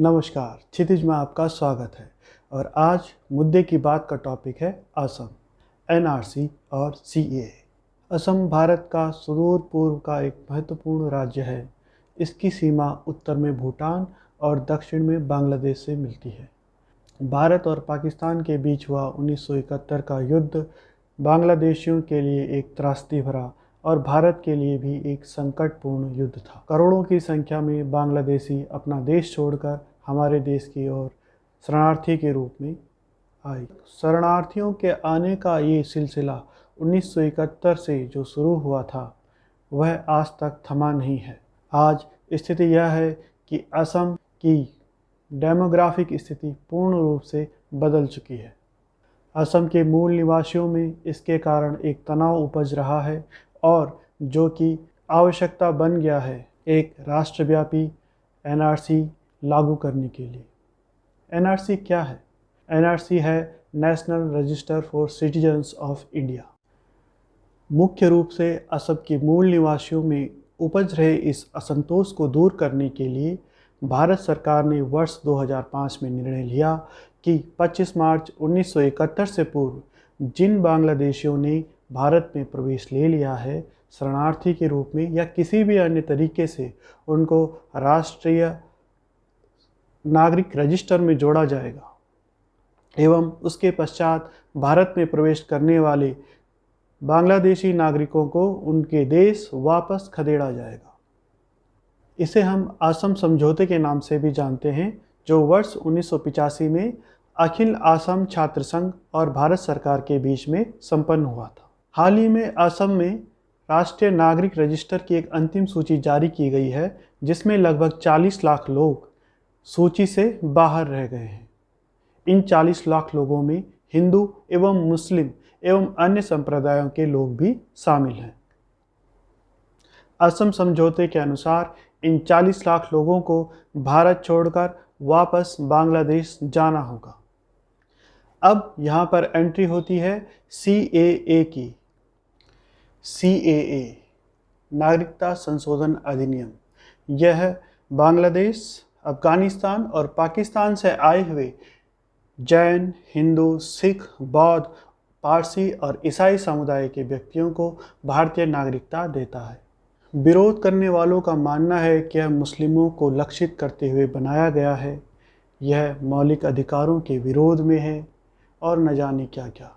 नमस्कार, क्षितिज में आपका स्वागत है। और आज मुद्दे की बात का टॉपिक है असम, एनआरसी और सीएए। असम भारत का सुदूर पूर्व का एक महत्वपूर्ण राज्य है। इसकी सीमा उत्तर में भूटान और दक्षिण में बांग्लादेश से मिलती है। भारत और पाकिस्तान के बीच हुआ 1971 का युद्ध बांग्लादेशियों के लिए एक त्रासदी भरा और भारत के लिए भी एक संकटपूर्ण युद्ध था। करोड़ों की संख्या में बांग्लादेशी अपना देश छोड़कर हमारे देश की ओर शरणार्थी के रूप में आई। शरणार्थियों के आने का ये सिलसिला 1971 से जो शुरू हुआ था वह आज तक थमा नहीं है। आज स्थिति यह है कि असम की डेमोग्राफिक स्थिति पूर्ण रूप से बदल चुकी है। असम के मूल निवासियों में इसके कारण एक तनाव उपज रहा है और जो कि आवश्यकता बन गया है एक राष्ट्रव्यापी एनआरसी लागू करने के लिए। एनआरसी क्या है? एनआरसी है national register for citizens of India. मुख्य रूप से असम के मूल निवासियों में उपज रहे इस असंतोष को दूर करने के लिए भारत सरकार ने वर्ष 2005 में निर्णय लिया कि 25 मार्च 1971 से पूर्व जिन बांग्लादेशियों ने भारत में प्रवेश ले लिया है शरणार्थी के रूप में या किसी भी अन्य तरीके से, उनको राष्ट्रीय नागरिक रजिस्टर में जोड़ा जाएगा एवं उसके पश्चात भारत में प्रवेश करने वाले बांग्लादेशी नागरिकों को उनके देश वापस खदेड़ा जाएगा। इसे हम असम समझौते के नाम से भी जानते हैं, जो वर्ष 1985 में अखिल असम छात्र संघ और भारत सरकार के बीच में संपन्न हुआ था। हाल ही में असम में राष्ट्रीय नागरिक रजिस्टर की एक अंतिम सूची जारी की गई है, जिसमें लगभग 40 लाख लोग सूची से बाहर रह गए हैं। इन 40 लाख लोगों में हिंदू एवं मुस्लिम एवं अन्य संप्रदायों के लोग भी शामिल हैं। असम समझौते के अनुसार इन 40 लाख लोगों को भारत छोड़कर वापस बांग्लादेश जाना होगा। अब यहाँ पर एंट्री होती है सीएए की। सीएए नागरिकता संशोधन अधिनियम। यह बांग्लादेश, अफगानिस्तान और पाकिस्तान से आए हुए जैन, हिंदू, सिख, बौद्ध, पारसी और ईसाई समुदाय के व्यक्तियों को भारतीय नागरिकता देता है। विरोध करने वालों का मानना है कि यह मुस्लिमों को लक्षित करते हुए बनाया गया है, यह मौलिक अधिकारों के विरोध में है और न जाने क्या क्या।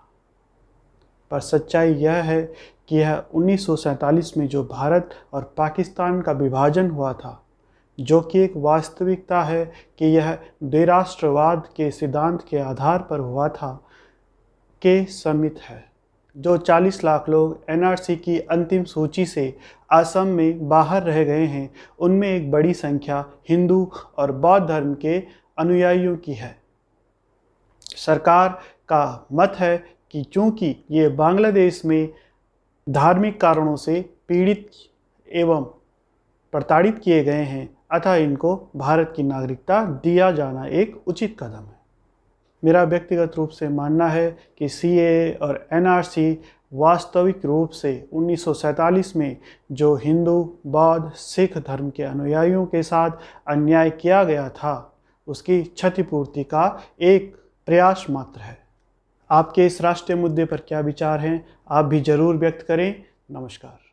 पर सच्चाई यह है कि यह 1947 में जो भारत और पाकिस्तान का विभाजन हुआ था, जो कि एक वास्तविकता है कि यह द्विराष्ट्रवाद के सिद्धांत के आधार पर हुआ था, के समित है। जो 40 लाख लोग एनआरसी की अंतिम सूची से असम में बाहर रह गए हैं, उनमें एक बड़ी संख्या हिंदू और बौद्ध धर्म के अनुयायियों की है। सरकार का मत है कि चूंकि ये बांग्लादेश में धार्मिक कारणों से पीड़ित एवं प्रताड़ित किए गए हैं, अतः इनको भारत की नागरिकता दिया जाना एक उचित कदम है। मेरा व्यक्तिगत रूप से मानना है कि सीएए और एनआरसी वास्तविक रूप से 1947 में जो हिंदू, बौद्ध, सिख धर्म के अनुयायियों के साथ अन्याय किया गया था, उसकी क्षतिपूर्ति का एक प्रयास मात्र है। आपके इस राष्ट्रीय मुद्दे पर क्या विचार हैं? आप भी जरूर व्यक्त करें। नमस्कार।